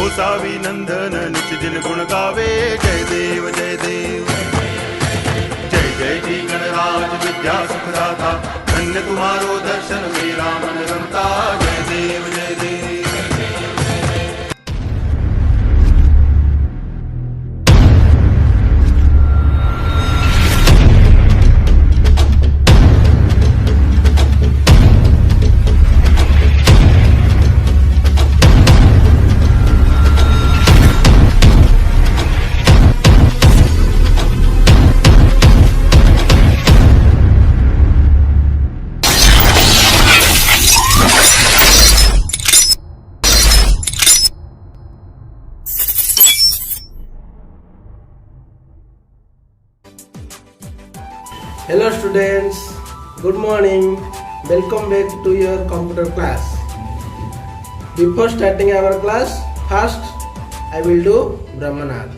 गोसावी नंदन नित दिन गुण गावे। जय देव जय देव। जय जय जी गणराज विद्या सुखदाता, धन्य तुम्हारो दर्शन मेरा मन रमता। जय देव जय देव। Hello students, good morning. Welcome back to your computer class. Before starting our class, first I will do Brahmanath.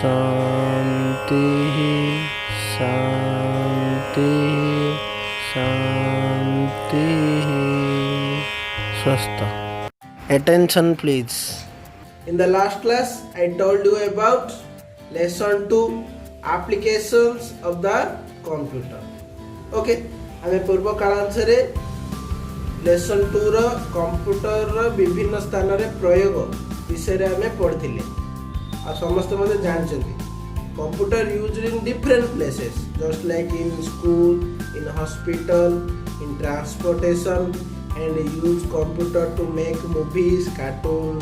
शांति शांति शांति स्वस्थ. Attention please. In the last class I told you about lesson 2 applications of the computer. Okay, ଆମେ ପୂର୍ବ କାଳାଂଶରେ lesson 2 ର କମ୍ପ୍ୟୁଟରର ବିଭିନ୍ନ ସ୍ଥାନରେ ପ୍ରୟୋଗ ବିଷୟରେ ଆମେ ପଢ଼ିଥିଲେ। ଆଉ ସମସ୍ତେ ମଧ୍ୟ ଜାଣିଛନ୍ତି computer used in different places just like in school, in hospital, in transportation and use computer to make movies, cartoon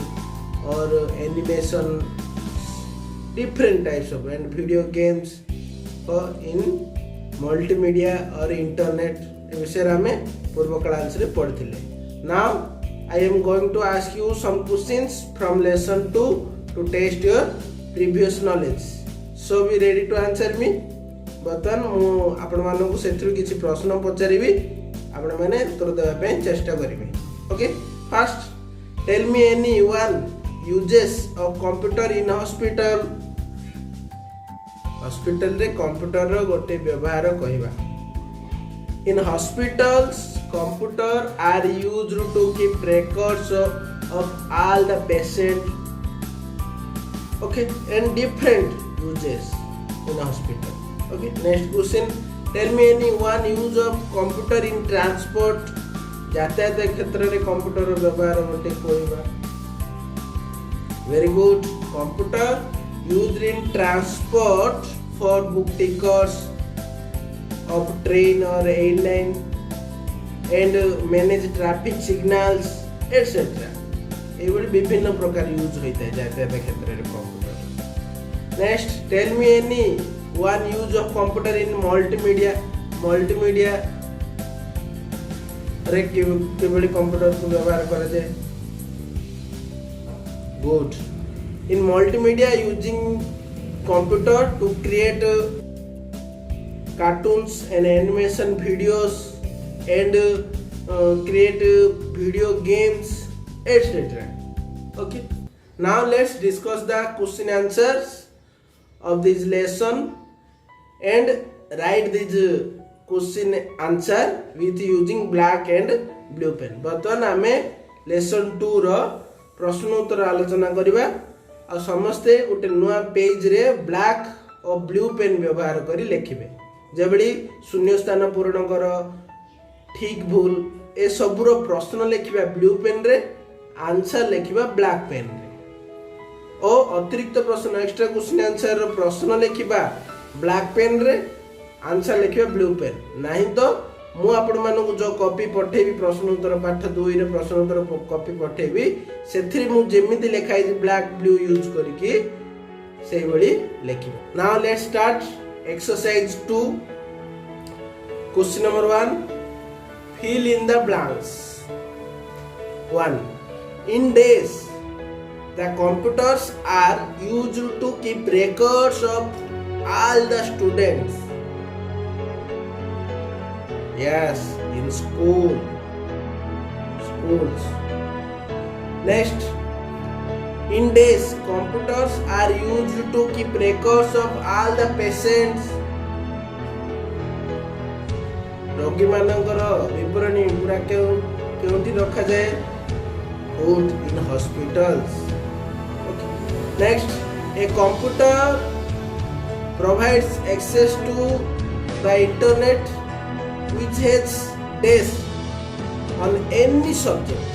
or animation, different types of and video games or in multimedia or internet विषय में पूर्व class रे पढ़िथिले. Now I am going to ask you some questions from lesson 2 to test your previous knowledge. So be ready to answer me. बर्तमान मु आपण मानकु सेथरु किछि प्रश्न पचारिबी, आपण माने उत्तर देबा पे चेष्टा करिवे. Okay, first tell me any one uses of computer in hospital. Hospital रे कंप्यूटर रो गोटे व्यवहार कहिबा. In hospitals computer are used to keep records of all the patient. Okay, and different uses in hospital. Okay, next question, tell me any one use of computer in transport. यातायात क्षेत्र रे computer व्यवहार गोटे कहबा. Very good. Computer used in transport for book tickets of train or airline and manage traffic signals etc. Every विभिन्न प्रकार use होता है यातायात क्षेत्र में computer. Next tell me any one use of computer in multimedia. Multimedia रे केवल computer को व्यवहार करा जाए. Good. In multimedia using computer to create cartoons and animation videos and create video games etc. Okay, now let's discuss the question answers of this lesson and write this question answer with using black and blue pen. बर्तमान आमे lesson 2 रो प्रश्न उत्तर आलोचना करिबा. आ समस्ते उटे नुआ page रे black और ब्लू पेन व्यवहार करी लिखिबे. जेबडी शून्य स्थान पूर्ण कर, ठीक भूल ए सबरो प्रश्न लिखिबा ब्लू पेन रे, आंसर लिखिबा ब्लैक पेन रे. ओ अतिरिक्त प्रश्न एक्स्ट्रा क्वेश्चन आंसर रो प्रश्न लिखिबा ब्लैक पेन रे, आंसर लिखिबा ब्लू पेन. नहीं तो मु आपण मानकु जो कॉपी पठेबी प्रश्न उत्तर पाठ 2 रे प्रश्न उत्तर कॉपी पठेबी, सेथि मु जेमिति लिखाई ब्लैक ब्लू यूज करिकि सेही बडी लिखिबा. Now let's start exercise 2. Question number 1, fill in the blanks. 1. In days, the computers are used to keep records of all the students. Yes, in schools. Next, in days, computers are used to keep records of all the patients. रोगी मानकर विवरणी पूरा केउंटी रखा जाए put in hospitals. Okay. Next, a computer provides access to the internet which has days on any subject.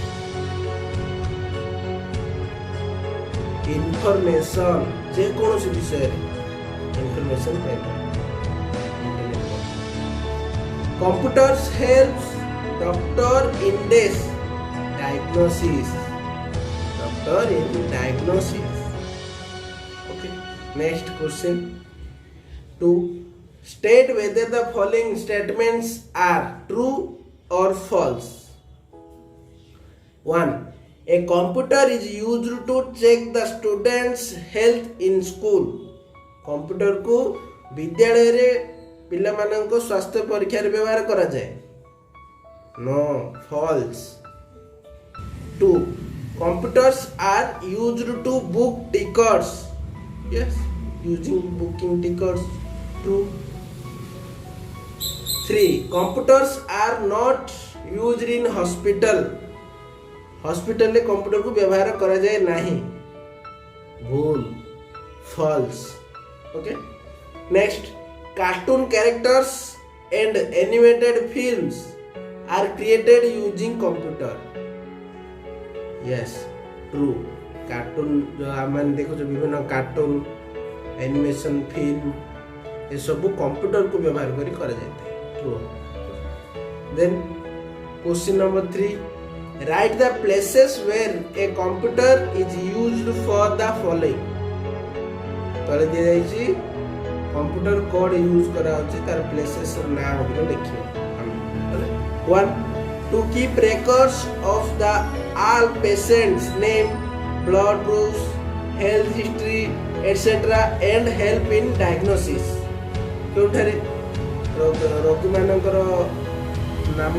Information जे कौन सी विषय information पाइबा. Computers helps doctor in this diagnosis. Doctor in diagnosis. Okay. Next question. To state whether the following statements are true or false. 1. A computer is used to check the students' health in school. Computer को विद्यालय रे पिला माननको स्वास्थ्य परीक्षा रे व्यवहार करा जाए. No, false. 2. Computers are used to book tickets. Yes, using booking tickets. True. 3. Computers are not used in hospital. Hospital में कंप्यूटर को व्यवहार करा जाए नहीं. भूल. False. Okay. Next, cartoon characters and animated films are created using computer. Yes, true. Cartoon जो आम देखो विभिन्न कार्टून एनिमेशन फिल्म ये सब कंप्यूटर को व्यवहार करी करा जाए. True. Then question number 3. Write the places where a computer is used for the following. तले दिया जाइए कंप्यूटर कोड यूज करा होची तार प्लेसेस नाम गुलो लिखियो. 1. To keep records of the all patients name, blood groups, health history, etc. and help in diagnosis. क्योंठारे रोगी मानकर नाम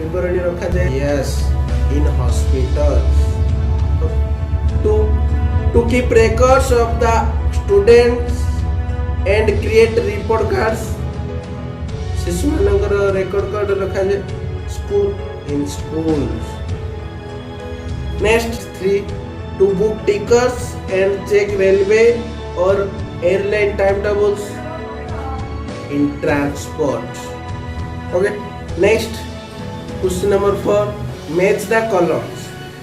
विवरणी रखा जाए. Yes, in hospitals. 2. To keep records of the students and create report cards. शिशु मानकर रेकॉर्ड कार्ड रखा जाए. School, in schools. Next, 3. To book tickets and check railway or airline timetables in transport. Okay. Next, question number 4. Match the columns.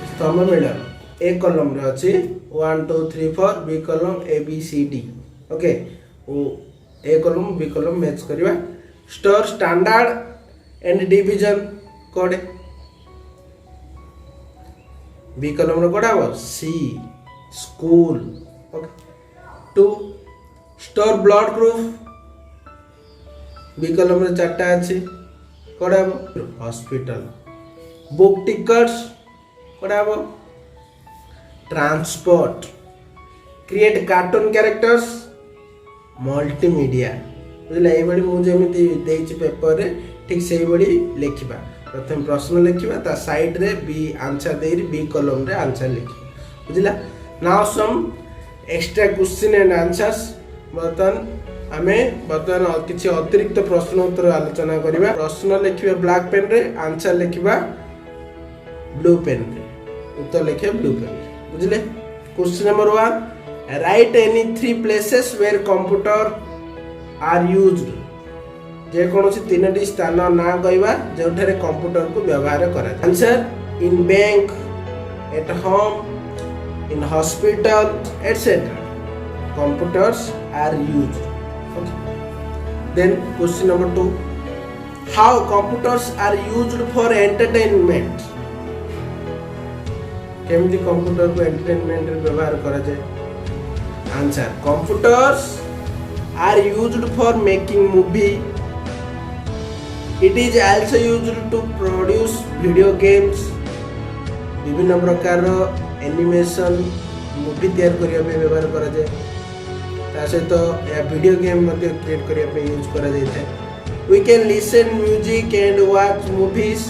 स्तंभ मिलन. A column रे अछि 1 2 3 4, B column A B C D. Okay. ओ A column B column match करबा. Star standard and division code. B column रे code आबो C school. Okay. 2. Star blood group. B column रे चारटा अछि कोड आबो हॉस्पिटल. बुक टिकट्स कोड आबो transport. Create cartoon characters multimedia. बुझला ए बडी मु जेमिति देछि पेपर रे ठीक सेही बडी लिखिबा. प्रथम प्रश्न लिखिबा ता साइड रे बी आंसर देरी बी कॉलम रे आंसर लिखिबा. बुझला. Now some extra question and answers. बर्तमान किसी अतिरिक्त प्रश्न उत्तर आलोचना करिबा. प्रश्न लिखिबा ब्लैक पेन रे, आंसर लिखिबा ब्लू पेन रे. उत्तर लिखे ब्लू पेन रे. बुझले. Question number 1. Write any 3 places where computer are used. जे कोनोसी तीनटी स्थान ना कहबा जोठारे कंप्यूटर को व्यवहार करा. Answer in bank, at home, in hospital etcetera. Computers are used. Okay. Then question number 2. How computers are used for entertainment. केमिति कंप्यूटर को एंटरटेनमेंट रे व्यवहार करा जाए. Answer computers are used for making movie. It is also used to produce video games. विभिन्न प्रकार animation movie तैयार करिया पे व्यवहार करा जाए. सहित वीडियो गेम क्रिएट करने यूज करा जाए. We can listen music and watch movies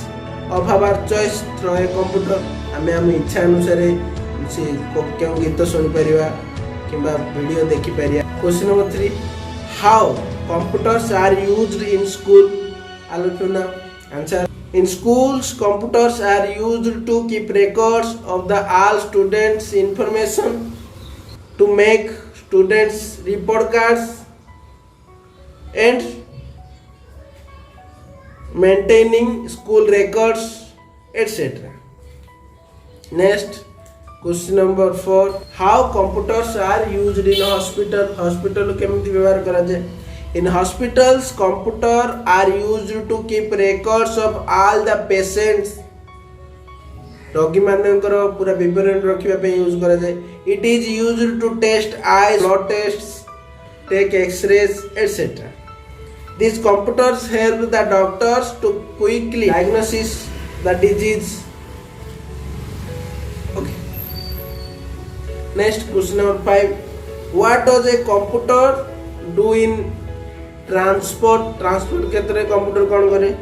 of our choice through a computer. आमे हम इच्छा अनुसार से क्यों गीत सुनी परिया किंबा वीडियो देखि परिया. Question number 3, how computers are used in school? Alutuna answer. In schools, computers are used to keep records of the all students' information, to make students report cards, and maintaining school records, etc. Next, question number 4, how computers are used in hospital? Hospital केमती व्यवहार करा जाए? In hospitals, computers are used to keep records of all the patients. रोगी मानकर पूरा विवरण रखिबा पे use करा जाए. It is used to test eyes, blood tests, take x-rays, etc. These computers help the doctors to quickly diagnose the disease. Okay. Next, question number 5. What does a computer do in transport? Transport क्षेत्र में computer कौन करे?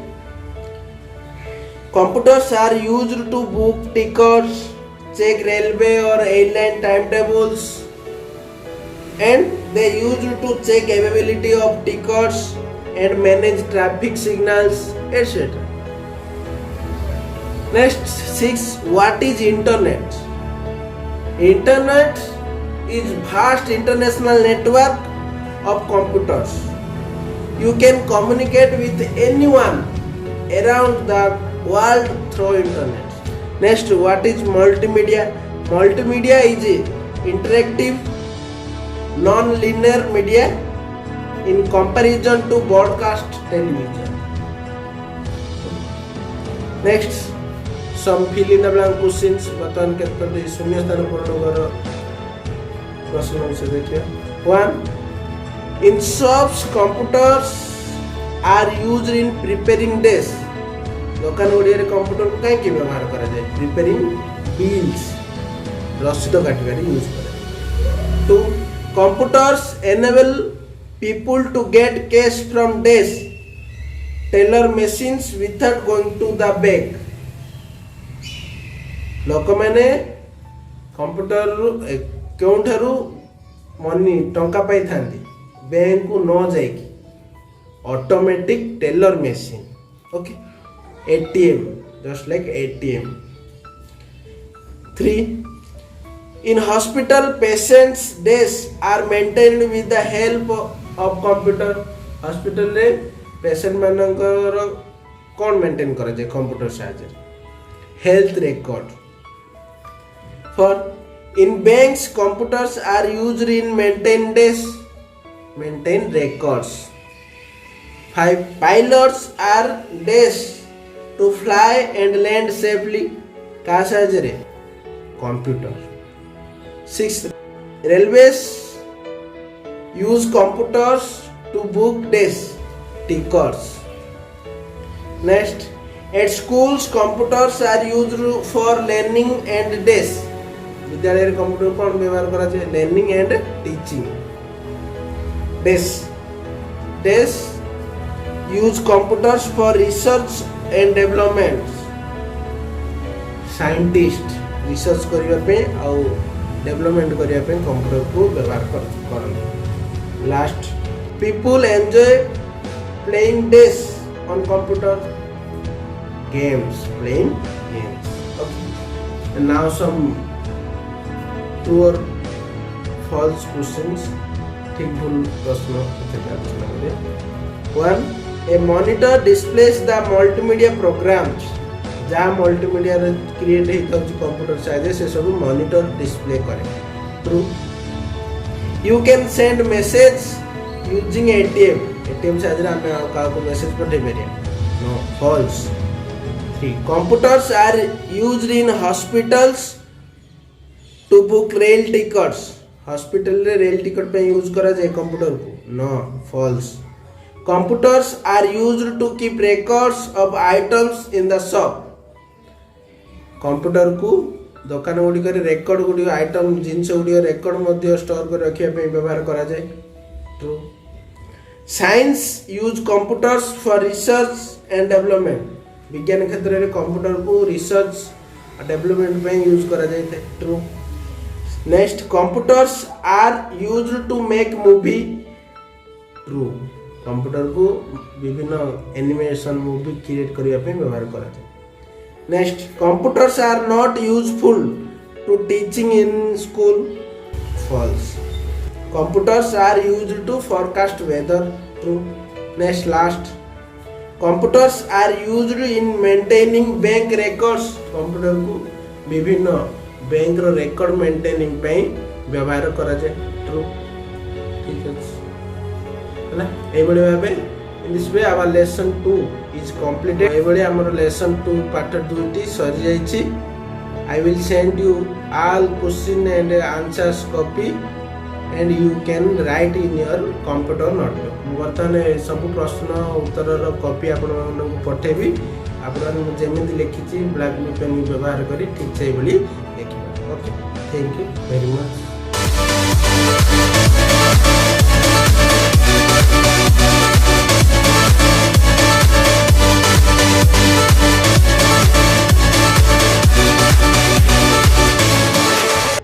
Computers are used to book tickets, check railway or airline timetables, and they used to check availability of tickets and manage traffic signals, etc. Next, 6. What is internet? Internet is vast international network of computers. You can communicate with anyone around the world through internet. Next, what is multimedia? Multimedia is interactive, non-linear media in comparison to broadcast television. Next, some fill in the blank questions. बतन के शून्य स्थान पूर्ण करो. प्रश्न से देखिए. 1. In shops, computers are used in preparing desks. दुकान ओडिया रे कंप्यूटर को कहीं व्यवहार करा जाए? Preparing bills, रसीद काटिबारे यूज करा. 2. Computers enable people to get cash from desk, teller machines without going to the bank. लोक मैंने कंप्यूटर केउठारु मनी टंका पाई थांती बैंक को न जाइकी automatic teller machine. Okay. ATM, just like ATM. 3. In hospital, patients' desks are maintained with the help of computer. Hospital रे patient मानकर कौन maintain करा जाए? Computer साहाଯ୍य. Health record. 4. In banks, computers are used in maintain records. 5. Pilots are desks to fly and land safely. का साहाଯ୍य रे? Computer. 6. Railways use computers to book tickets. Next, at schools, computers are used for learning and desks. विद्यालय रे computer कौन व्यवहार करा जाए? Learning and teaching. Desk use computers for research and development. Scientist research करिया पे आउ डेवलपमेंट करिया पे कंप्यूटर को व्यवहार करन. Last, people enjoy playing desk on computer games, playing games. Okay. And now some true or false questions. ठीक भूल प्रश्न आलोचना करें. 1. A monitor displays the multimedia programs. जहाँ multimedia क्रिएट होता है कंप्यूटर साइज से सब मॉनिटर डिस्प्ले करे. True. You can send message using ATM. ATM size रे हम का को मैसेज पठे परिया. No. False. 3. Computers are used in hospitals to book rail tickets. Hospital रे रेल टिकट पे यूज करा जाए कंप्यूटर को? No. False. Computers are used to keep records of items in the shop. Computer को दुकान गुडी करे record गुडी item जिंस गुडी record मध्ये store कर रखिया पे व्यवहार करा जाए. True. Science use computers for research and development विज्ञान क्षेत्र में कंप्यूटर को रिसर्च डेवलपमेंट पे यूज करा जाए थे true next computers are used to make movie true computer को विभिन्न एनिमेशन मूवी क्रिएट करने पे व्यवहार करा जाए next computers are not useful to teaching in school false computers are used to forecast weather true next last computers are used in maintaining bank records computer को विभिन्न bank रो record maintaining पे व्यवहार करा जाए ट्रू ठीक है ना ए बड़े भाबे in this way our lesson 2 is completed ए बड़े हमर लेसन 2 पार्ट 2 टी सरी जाईची I will send you all question and answers copy and you can write in your computer notebook बर्तमान सब प्रश्न उत्तर कॉपी आपको पठेबी आपन जेमिति लिखिची ब्लैक पेन व्यवहार करी ठीक से बली लिखिबा okay thank you very much